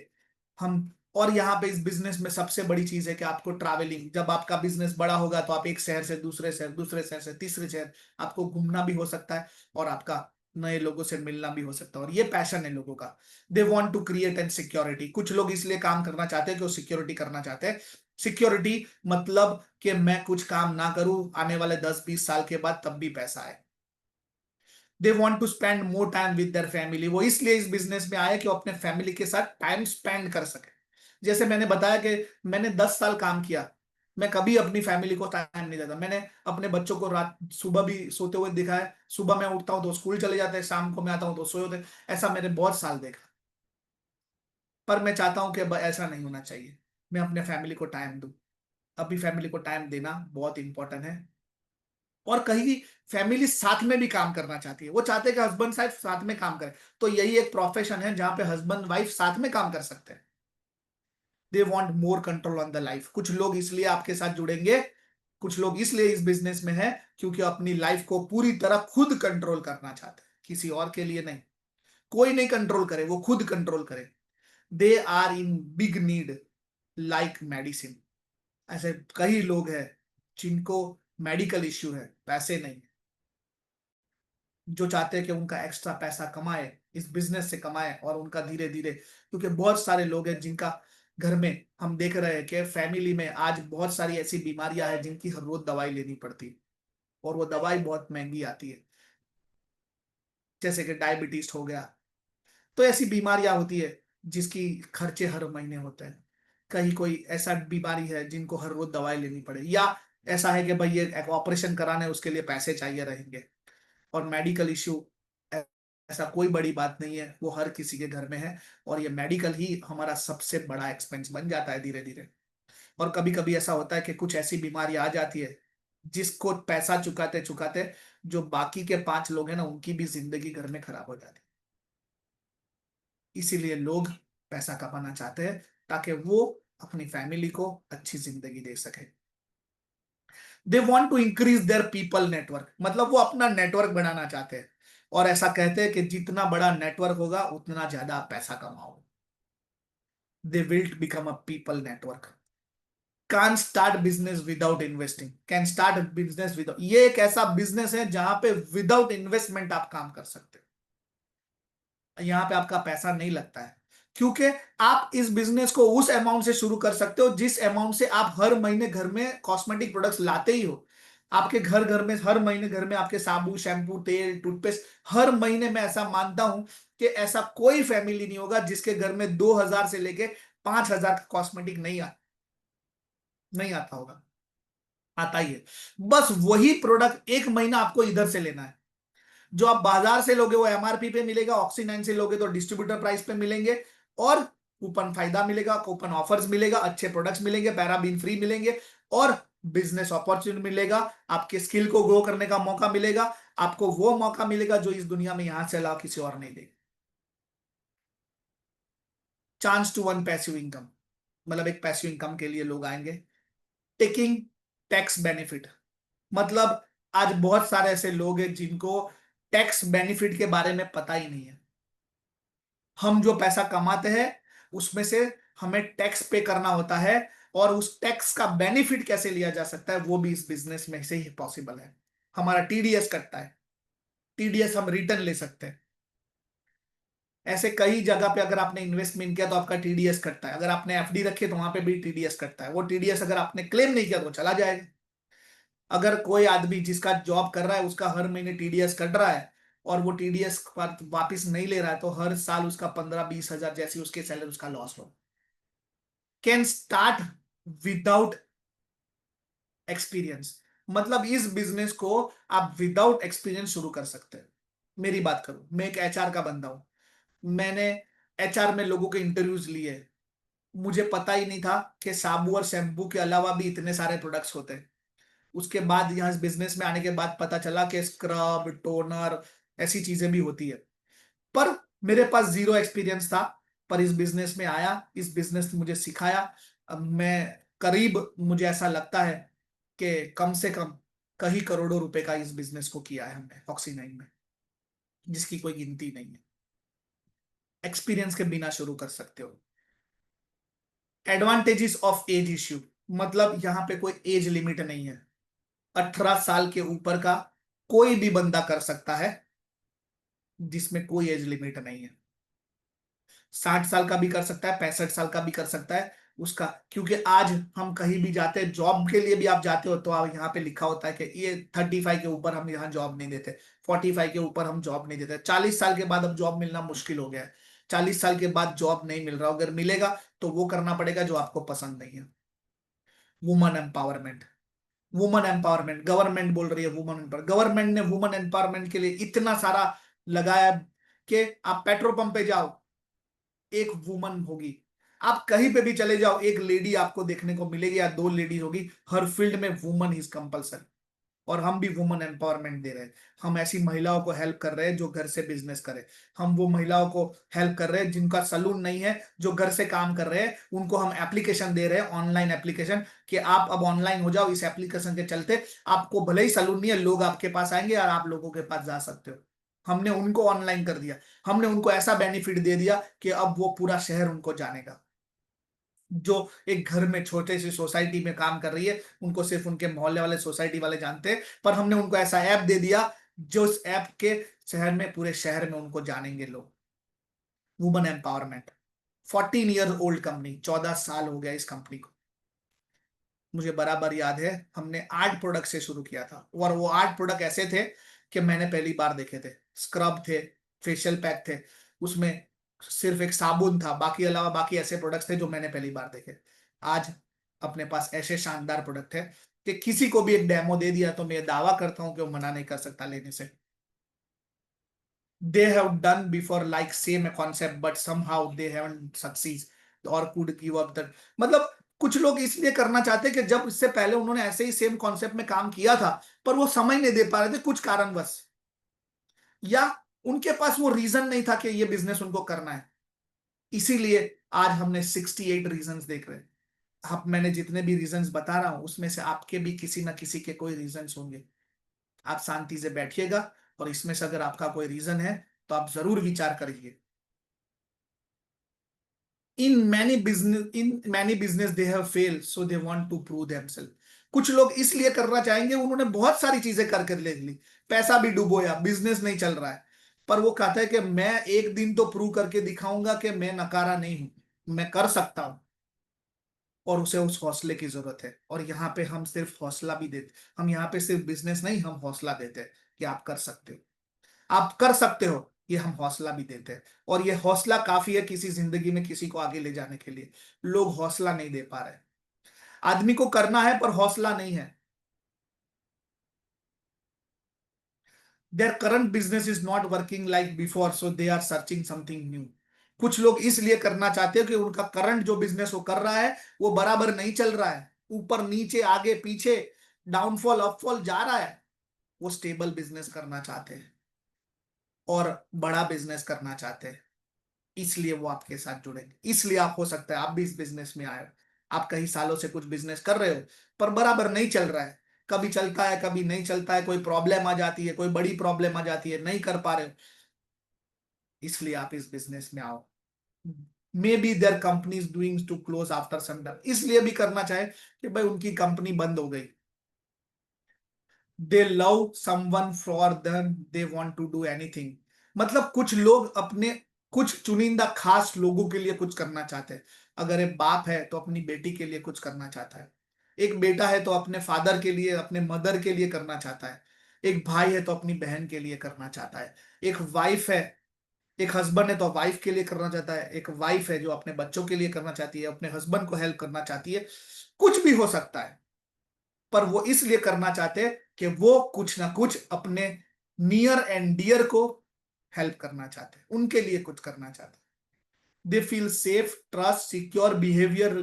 हम। और यहाँ पे इस बिजनेस में सबसे बड़ी चीज है कि आपको ट्रैवलिंग, जब आपका बिजनेस बड़ा होगा तो आप एक शहर से दूसरे शहर, दूसरे शहर से तीसरे शहर, आपको घूमना भी हो सकता है, और आपका नए लोगों से मिलना भी हो सकता है, और ये पैशन है लोगों का। They want to create and security, कुछ लोग इसलिए काम करना चाहते हैं कि वो सिक्योरिटी करना चाहते हैं। सिक्योरिटी मतलब कि मैं कुछ काम ना करूं आने वाले 10-20 साल के बाद, तब भी पैसा आए। They want to spend more time with their family, वो इसलिए इस बिजनेस में आए कि वो अपने फैमिली के साथ टाइम स्पेंड कर सके। जैसे मैंने बताया कि मैंने 10 साल काम किया, मैं कभी अपनी फैमिली को टाइम नहीं देता। मैंने अपने बच्चों को रात सुबह भी सोते हुए देखा है, सुबह मैं उठता हूँ तो स्कूल चले जाते हैं, शाम को मैं आता हूँ तो सोए होते हैं। ऐसा मैंने बहुत साल देखा। पर मैं चाहता हूं कि ऐसा नहीं होना चाहिए। मैं अपने फैमिली को टाइम दूं। अभी फैमिली को टाइम देना बहुत इंपॉर्टेंट है। और कहीं फैमिली साथ में भी काम करना चाहती है, वो चाहते हैं कि हस्बैंड वाइफ साथ में काम करें, तो यही एक प्रोफेशन है जहां पे हस्बैंड वाइफ साथ में काम कर सकते हैं। They want more control on the life. कुछ लोग इसलिए आपके साथ जुड़ेंगे, कुछ लोग इसलिए इस बिजनेस में है क्योंकि अपनी लाइफ को पूरी तरह खुद कंट्रोल करना चाहते हैं, किसी और के लिए नहीं। कोई नहीं कंट्रोल करे, वो खुद कंट्रोल करे। They are in big need, like medicine. ऐसे कई लोग हैं जिनको मेडिकल इश्यू है, पैसे नहीं, जो चाहते हैं कि उनका एक्स्ट्रा पैसा कमाए, इस बिजनेस से कमाए, और उनका धीरे धीरे, क्योंकि बहुत सारे लोग हैं जिनका घर में हम देख रहे हैं कि फैमिली में आज बहुत सारी ऐसी बीमारियां हैं जिनकी हर रोज दवाई लेनी पड़ती है, और वो दवाई बहुत महंगी आती है, जैसे कि डायबिटीज हो गया। तो ऐसी बीमारियां होती है जिसकी खर्चे हर महीने होते हैं। कहीं कोई ऐसा बीमारी है जिनको हर रोज दवाई लेनी पड़े, या ऐसा है कि भाई ये एक ऑपरेशन कराने उसके लिए पैसे चाहिए रहेंगे। और मेडिकल इश्यू ऐसा कोई बड़ी बात नहीं है, वो हर किसी के घर में है। और ये मेडिकल ही हमारा सबसे बड़ा एक्सपेंस बन जाता है धीरे धीरे। और कभी कभी ऐसा होता है कि कुछ ऐसी बीमारी आ जाती है जिसको पैसा चुकाते चुकाते जो बाकी के 5 लोग हैं ना, उनकी भी जिंदगी घर में खराब हो जाती है। इसीलिए लोग पैसा कमाना चाहते हैं ताकि वो अपनी फैमिली को अच्छी जिंदगी दे सके। They want to increase their people network, मतलब वो अपना नेटवर्क बढ़ाना चाहते हैं। और ऐसा कहते हैं कि जितना बड़ा नेटवर्क होगा उतना ज्यादा आप पैसा कमाओगे। They will become a people network. Can start business without investing, can start business without, ये एक ऐसा बिजनेस है जहां पे विदाउट इन्वेस्टमेंट आप काम कर सकते हो। यहाँ पे आपका पैसा नहीं लगता है, क्योंकि आप इस बिजनेस को उस अमाउंट से शुरू कर सकते हो जिस अमाउंट से आप हर महीने घर में कॉस्मेटिक प्रोडक्ट्स लाते ही हो। आपके घर घर में हर महीने घर में आपके साबुन, शैम्पू, तेल, टूथपेस्ट, हर महीने में ऐसा मानता हूं कि ऐसा कोई फैमिली नहीं होगा जिसके घर में 2,000 से लेके 5,000 का कॉस्मेटिक नहीं आता होगा। आता ही है। बस वही प्रोडक्ट एक महीना आपको इधर से लेना है। जो आप बाजार से लोगे वो एमआरपी पे मिलेगा, ऑक्सी 9 से लोगे तो डिस्ट्रीब्यूटर प्राइस पे मिलेंगे, और कूपन फायदा मिलेगा, कूपन ऑफर्स मिलेगा, अच्छे प्रोडक्ट्स मिलेंगे, पैराबीन फ्री मिलेंगे, और बिजनेस अपॉर्चुनिटी मिलेगा। आपके स्किल को ग्रो करने का मौका मिलेगा। आपको वो मौका मिलेगा जो इस दुनिया में यहां से अलावा किसी और नहीं देगा। Chance to one passive income, मतलब एक पैसिव इनकम के लिए लोग आएंगे। टेकिंग टैक्स बेनिफिट, मतलब आज बहुत सारे ऐसे लोग हैं जिनको टैक्स बेनिफिट के बारे में पता ही नहीं है। हम जो पैसा कमाते हैं उसमें से हमें टैक्स पे करना होता है, और उस टैक्स का बेनिफिट कैसे लिया जा सकता है वो भी इस बिजनेस में से ही पॉसिबल है। हमारा टीडीएस कटता है, टीडीएस हम रिटर्न ले सकते हैं। ऐसे कई जगह पे अगर आपने इन्वेस्टमेंट किया तो आपका टीडीएस कटता है, अगर आपने एफडी रखी है तो वहां पे भी टीडीएस कटता है। वो टीडीएस अगर आपने क्लेम नहीं किया तो चला जाएगा। अगर कोई आदमी जिसका जॉब कर रहा है उसका हर महीने टीडीएस कट रहा है, और वो टीडीएस वापिस नहीं ले रहा है, तो हर साल उसका 15-20 हजार जैसी उसके सैलरी उसका लॉस हो। कैन स्टार्ट विदाउट एक्सपीरियंस, मतलब इस बिजनेस को आप विदाउट एक्सपीरियंस शुरू कर सकते हैं। मेरी बात करूं, मैं एक एचआर का बंदा हूं। मैंने एचआर में लोगों के इंटरव्यूज लिए। मुझे पता ही नहीं था कि साबु और शैम्पू के अलावा भी इतने सारे प्रोडक्ट्स होते हैं। उसके बाद यहाँ इस बिजनेस में आने के बाद पता चला कि स्क्रब, टोनर, ऐसी चीजें भी होती है। पर मेरे पास जीरो एक्सपीरियंस था। पर इस बिजनेस में आया, इस बिजनेस ने मुझे सिखाया। अब मैं करीब, मुझे ऐसा लगता है कि कम से कम कई करोड़ों रुपए का इस बिजनेस को किया है हमने ऑक्सी 9 में, जिसकी कोई गिनती नहीं है। एक्सपीरियंस के बिना शुरू कर सकते हो। एडवांटेजेस ऑफ एज इश्यू, मतलब यहाँ पे कोई एज लिमिट नहीं है। 18 साल के ऊपर का कोई भी बंदा कर सकता है, जिसमें कोई एज लिमिट नहीं है। 60 साल का भी कर सकता है, 65 साल का भी कर सकता है उसका, क्योंकि आज हम कहीं भी जाते हैं, जॉब के लिए भी आप जाते हो तो आप यहाँ पे लिखा होता है कि ये 35 के ऊपर हम यहाँ जॉब नहीं देते, 45 के ऊपर हम जॉब नहीं देते। 40 साल के बाद अब जॉब मिलना मुश्किल हो गया है। 40 साल के बाद जॉब नहीं मिल रहा, अगर मिलेगा तो वो करना पड़ेगा जो आपको पसंद नहीं है। Woman empowerment, woman empowerment, government बोल रही है वुमन एम्पावर, गवर्नमेंट ने वुमन एम्पावरमेंट के लिए इतना सारा लगाया कि आप पेट्रोल पंप पे जाओ, एक वुमन होगी। आप कहीं पे भी चले जाओ, एक लेडी आपको देखने को मिलेगी या दो लेडी होगी, हर फील्ड में वुमन इज कंपलसरी। और हम भी वुमन एम्पावरमेंट दे रहे हैं। हम ऐसी महिलाओं को हेल्प कर रहे हैं जो घर से बिजनेस करे। हम वो महिलाओं को हेल्प कर रहे हैं जिनका सलून नहीं है, जो घर से काम कर रहे हैं, उनको हम एप्लीकेशन दे रहे हैं, ऑनलाइन एप्लीकेशन, कि आप अब ऑनलाइन हो जाओ। इस एप्लीकेशन के चलते आपको भले ही सलून नहीं है, लोग आपके पास आएंगे और आप लोगों के पास जा सकते हो। हमने उनको ऑनलाइन कर दिया। हमने उनको ऐसा बेनिफिट दे दिया कि अब वो पूरा शहर उनको जानेगा। जो एक घर में छोटे सी सोसाइटी में काम कर रही है, उनको सिर्फ उनके मोहल्ले वाले, सोसाइटी वाले जानते हैं, पर हमने उनको ऐसा ऐप दे दिया जो उस ऐप के शहर में, पूरे शहर में उनको जानेंगे लोग। Women empowerment, 14 year old company, 14 साल हो गया इस कंपनी को। मुझे बराबर याद है, हमने 8 प्रोडक्ट से शुरू किया था, और वो 8 प्रोडक्ट ऐसे थे कि मैंने पहली बार देखे थे। स्क्रब थे, फेशियल पैक थे, उसमें सिर्फ एक साबुन था, बाकी अलावा बाकी ऐसे प्रोडक्ट्स थे जो मैंने पहली बार देखे। आज अपने पास ऐसे शानदार प्रोडक्ट है कि किसी को भी एक डेमो दे दिया तो मैं दावा करता हूं कि वो मना नहीं कर सकता लेने से। they have done before like same concept but somehow they haven't succeed or could give up that। मतलब कुछ लोग इसलिए करना चाहते हैं कि जब इससे पहले उन्होंने ऐसे ही सेम कॉन्सेप्ट में काम किया था, पर वो समय नहीं दे पा रहे थे कुछ कारणवश, या उनके पास वो रीजन नहीं था कि ये बिजनेस उनको करना है। इसीलिए आज हमने 68 रीजंस देख रहे हैं। अब मैंने जितने भी रीजंस बता रहा हूं उसमें से आपके भी किसी ना किसी के कोई रीजंस होंगे। आप शांति से बैठिएगा, और इसमें से अगर आपका कोई रीजन है तो आप जरूर विचार करिए। In many business they have fail so they want to prove themself. कुछ लोग इसलिए करना चाहेंगे, उन्होंने बहुत सारी चीजें करके ले ली, पैसा भी डुबोया, बिजनेस नहीं चल रहा है, पर वो कहता है कि मैं एक दिन तो प्रूव करके दिखाऊंगा कि मैं नकारा नहीं हूं, मैं कर सकता हूं। और उसे उस हौसले की जरूरत है, और यहाँ पे हम सिर्फ हौसला भी देते, हम यहाँ पे सिर्फ बिजनेस नहीं, हम हौसला देते हैं कि आप कर सकते हो, आप कर सकते हो, ये हम हौसला भी देते हैं। और ये हौसला काफी है किसी जिंदगी में किसी को आगे ले जाने के लिए। लोग हौसला नहीं दे पा रहे। आदमी को करना है पर हौसला नहीं है। Their current business is not working like before so they are searching something new. कुछ लोग इसलिए करना चाहते हो कि उनका करंट जो बिजनेस वो कर रहा है वो बराबर नहीं चल रहा है, ऊपर नीचे आगे पीछे, डाउनफॉल अपफॉल जा रहा है। वो स्टेबल बिजनेस करना चाहते हैं और बड़ा बिजनेस करना चाहते हैं, इसलिए वो आपके साथ जुड़ेंगे। इसलिए आप, हो सकता है आप भी इस बिजनेस में आए हो, आप कई सालों से कुछ बिजनेस कर रहे हो पर बराबर नहीं चल रहा है, कभी चलता है कभी नहीं चलता है, कोई प्रॉब्लम आ जाती है, कोई बड़ी प्रॉब्लम आ जाती है, नहीं कर पा रहे हो, इसलिए आप इस बिजनेस में आओ। Maybe their company is doing to close after some time, इसलिए भी करना चाहे कि भाई उनकी कंपनी बंद हो गई। They love someone for them they want to do anything. मतलब कुछ लोग अपने कुछ चुनिंदा खास लोगों के लिए कुछ करना चाहते हैं। अगर एक बाप है तो अपनी बेटी के लिए कुछ करना चाहता है, एक बेटा है तो अपने फादर के लिए, अपने मदर के लिए करना चाहता है, एक भाई है तो अपनी बहन के लिए करना चाहता है, एक वाइफ है, एक हस्बैंड है तो वाइफ के लिए करना चाहता है, एक वाइफ है जो अपने बच्चों के लिए करना चाहती है, अपने हस्बैंड को हेल्प करना चाहती है। कुछ भी हो सकता है, पर वो इसलिए करना चाहते हैं कि वो कुछ ना कुछ अपने नियर एंड डियर को हेल्प करना चाहते हैं, उनके लिए कुछ करना चाहते हैं। They feel safe, trust, secure behaviour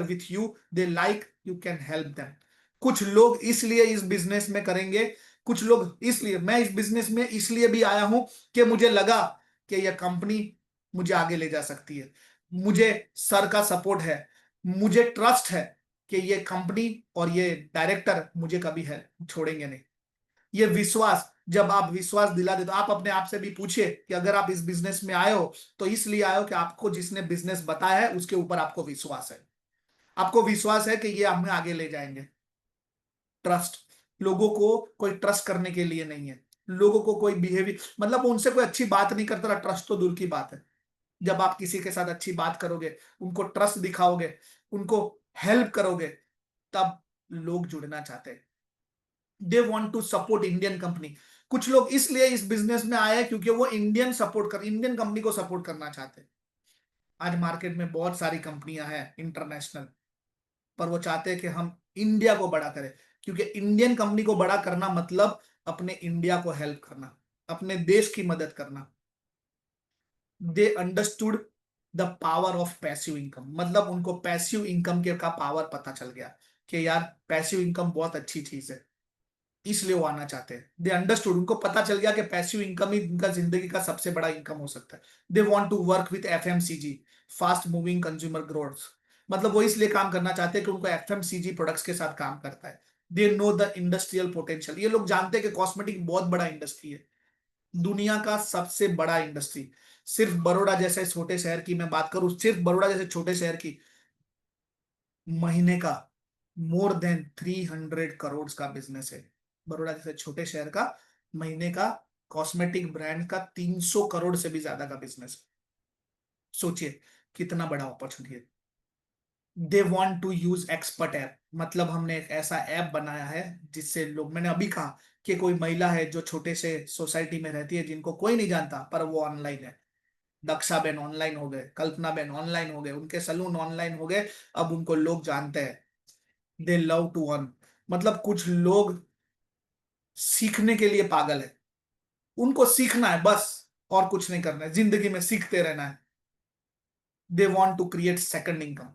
with you, they like you can help them. कुछ लोग इसलिए इस बिजनेस में करेंगे, कुछ लोग इसलिए, मैं इस बिजनेस में इसलिए भी आया हूं कि मुझे लगा कि यह कंपनी मुझे आगे ले जा सकती है, मुझे सर का सपोर्ट है, मुझे ट्रस्ट है कि ये कंपनी और ये डायरेक्टर मुझे कभी है छोड़ेंगे नहीं। ये विश्वास, जब आप विश्वास दिला दे तो आप अपने आप से भी पूछिए कि अगर आप इस बिजनेस में आए हो तो इसलिए आए हो कि आपको जिसने बिजनेस बताया है उसके ऊपर आपको विश्वास है, आपको विश्वास है कि ये हमें आगे ले जाएंगे। ट्रस्ट, लोगों को कोई ट्रस्ट करने के लिए नहीं है, लोगों को कोई बिहेवियर, मतलब वो उनसे कोई अच्छी बात नहीं करता रहा, ट्रस्ट तो दूर की बात है। जब आप किसी के साथ अच्छी बात करोगे, उनको ट्रस्ट दिखाओगे, उनको हेल्प करोगे, तब लोग जुड़ना चाहते हैं। They want to support Indian company. कुछ लोग इसलिए इस बिजनेस में आए हैं क्योंकि वो इंडियन कंपनी को सपोर्ट करना चाहते हैं। आज मार्केट में बहुत सारी कंपनियां हैं इंटरनेशनल, पर वो चाहते हैं कि हम इंडिया को बड़ा करें, क्योंकि इंडियन कंपनी को बड़ा करना मतलब अपने इंडिया को हेल्प करना, अपने देश की मदद करना। They understood the power of passive income, मतलब उनको पैसिव इनकम के का पावर पता चल गया कि यार पैसिव इनकम बहुत अच्छी चीज है, इसलिए वो आना चाहते हैं। दे अंडरस्टूड, उनको पता चल गया कि पैसिव इनकम ही उनका जिंदगी का सबसे बड़ा इनकम हो सकता है। They want to work with FMCG, fast moving consumer goods, मतलब वो इसलिए काम करना चाहते हैं कि उनको एफएमसीजी प्रोडक्ट्स के साथ काम करता है। They know the industrial potential, ये लोग जानते हैं कि कॉस्मेटिक बहुत बड़ा इंडस्ट्री है, दुनिया का सबसे बड़ा इंडस्ट्री। सिर्फ बड़ौदा जैसे छोटे शहर की मैं बात करूं, सिर्फ बड़ौदा जैसे छोटे शहर की महीने का मोर देन 300 करोड़ का बिजनेस है। बड़ौदा जैसे छोटे शहर का महीने का कॉस्मेटिक ब्रांड का 300 करोड़ से भी ज्यादा का बिजनेस है। सोचिए कितना बड़ा अपॉर्चुनिटी है। They want to use expert app, मतलब हमने एक ऐसा ऐप बनाया है जिससे लोग, मैंने अभी कहा कि कोई महिला है जो छोटे से सोसाइटी में रहती है जिनको कोई नहीं जानता, पर वो ऑनलाइन है। दक्षा बेन ऑनलाइन हो गए, कल्पना बेन ऑनलाइन हो गए, उनके सलून ऑनलाइन हो गए, अब उनको लोग जानते हैं। दे लव टू अर्न, मतलब कुछ लोग सीखने के लिए पागल है, उनको सीखना है बस, और कुछ नहीं करना है, जिंदगी में सीखते रहना है। They want to create second income,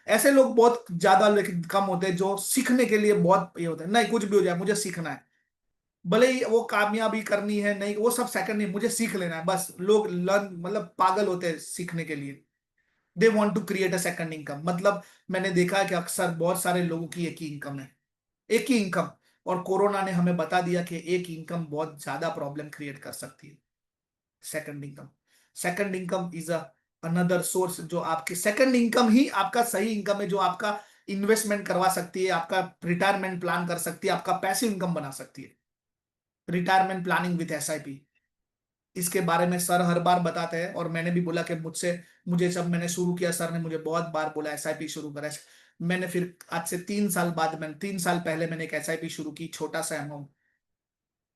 ऐसे लोग बहुत ज्यादा लेकिन कम होते हैं जो सीखने के लिए बहुत ये होते हैं, नहीं कुछ भी हो जाए मुझे सीखना है, भले ही वो कामयाबी करनी है नहीं, वो सब सेकंड नहीं, मुझे सीख लेना है बस। लोग लर्न मतलब पागल होते हैं सीखने के लिए। They want to create a second income, मतलब मैंने देखा है कि अक्सर बहुत सारे लोगों की एक ही इनकम है, एक ही इनकम। और कोरोना ने हमें बता दिया कि एक इनकम बहुत ज्यादा प्रॉब्लम क्रिएट कर सकती है। Second income, second income is a another source, जो आपकी सेकंड इनकम ही आपका सही इनकम है, जो आपका इन्वेस्टमेंट करवा सकती है, आपका रिटायरमेंट प्लान कर सकती है, आपका पैसिव इनकम बना सकती है। रिटायरमेंट प्लानिंग विथ एसआईपी, इसके बारे में सर हर बार बताते हैं, और मैंने भी बोला कि मुझसे, मुझे जब मैंने शुरू किया सर ने मुझे बहुत बार बोला एसआईपी शुरू करा। मैंने फिर आज से 3 साल बाद, मैंने 3 साल पहले मैंने एक एसआईपी शुरू की, छोटा सा अमाउंट,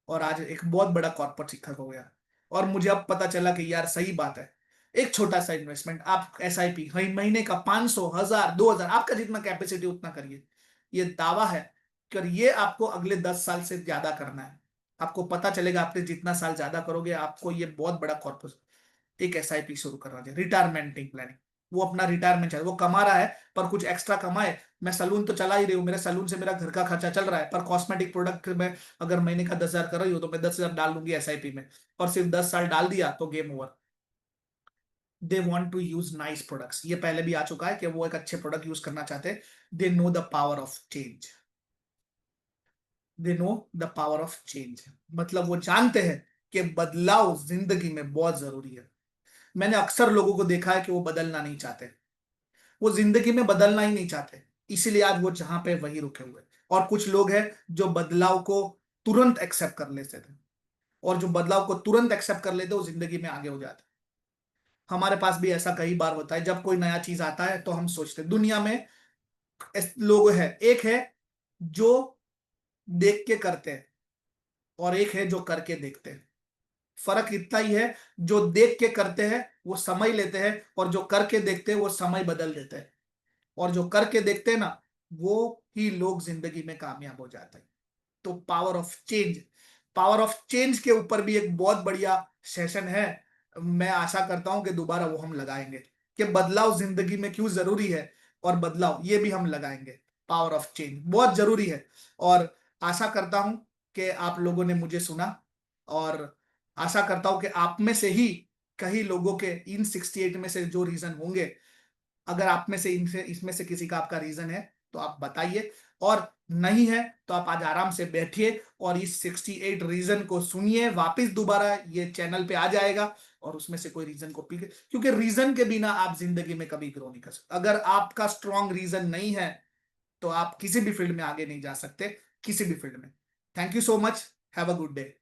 और आज एक बहुत बड़ा कॉर्पोरेट शिक्षक हो गया। और मुझे अब पता चला कि यार सही बात है, एक छोटा सा इन्वेस्टमेंट आप एसआईपी महीने का 500, 1000, 2000, आपका जितना कैपेसिटी उतना करिए। ये दावा है कि ये आपको अगले 10 साल से ज्यादा करना है। आपको पता चलेगा आपने जितना साल ज्यादा करोगे आपको ये बहुत बड़ा कॉर्पोरेट, एक एसआईपी शुरू करना चाहिए, रिटायरमेंट प्लानिंग। वो अपना रिटायरमेंट चाहिए, वो कमा रहा है पर कुछ एक्स्ट्रा कमाए। मैं सलून तो चला ही रही हूँ, मेरे सलून से मेरा घर का खर्चा चल रहा है, पर कॉस्मेटिक प्रोडक्ट में अगर महीने का 10,000 कर रही हो तो मैं 10,000 डाल लूंगी एसआईपी में, और सिर्फ 10 साल डाल दिया तो game over. They want to use nice products, ये पहले भी आ चुका है कि वो एक अच्छे प्रोडक्ट यूज करना चाहते हैं। They know the power of change, they know the power of change, मतलब वो जानते हैं कि बदलाव जिंदगी में बहुत जरूरी है। मैंने अक्सर लोगों को देखा है कि वो बदलना नहीं चाहते, वो जिंदगी में बदलना ही नहीं चाहते, इसीलिए आज वो जहां पे वही रुके हुए हैं। और कुछ लोग हैं जो बदलाव को तुरंत एक्सेप्ट कर लेते थे, और जो बदलाव को तुरंत एक्सेप्ट कर लेते हैं, वो जिंदगी में आगे हो जाते हैं। हमारे पास भी ऐसा कई बार होता है, जब कोई नया चीज आता है तो हम सोचते हैं, दुनिया में लोग हैं, एक है जो देख के करते हैं, और एक है जो करके देखते हैं। फर्क इतना ही है, जो देख के करते हैं वो समय लेते हैं, और जो करके देखते हैं वो समय बदल देते हैं। और जो करके देखते हैं ना, वो ही लोग जिंदगी में कामयाब हो जाते हैं। तो power of change, power of change के ऊपर भी एक बहुत बढ़िया सेशन है, मैं आशा करता हूं कि दोबारा वो हम लगाएंगे, कि बदलाव जिंदगी में क्यों जरूरी है, और बदलाव ये भी हम लगाएंगे। पावर ऑफ चेंज बहुत जरूरी है। और आशा करता हूं कि आप लोगों ने मुझे सुना, और आशा करता हूं कि आप में से ही कई लोगों के इन 68 में से जो रीजन होंगे, अगर आप में से इनसे इसमें से किसी का आपका रीजन है तो आप बताइए, और नहीं है तो आप आज आराम से बैठिए और इस 68 रीजन को सुनिए वापस दोबारा, ये चैनल पे आ जाएगा, और उसमें से कोई रीजन को पी, क्योंकि रीजन के बिना आप जिंदगी में कभी ग्रो नहीं कर सकते। अगर आपका स्ट्रॉन्ग रीजन नहीं है तो आप किसी भी फील्ड में आगे नहीं जा सकते, किसी भी फील्ड में। Thank you so much, have a good day.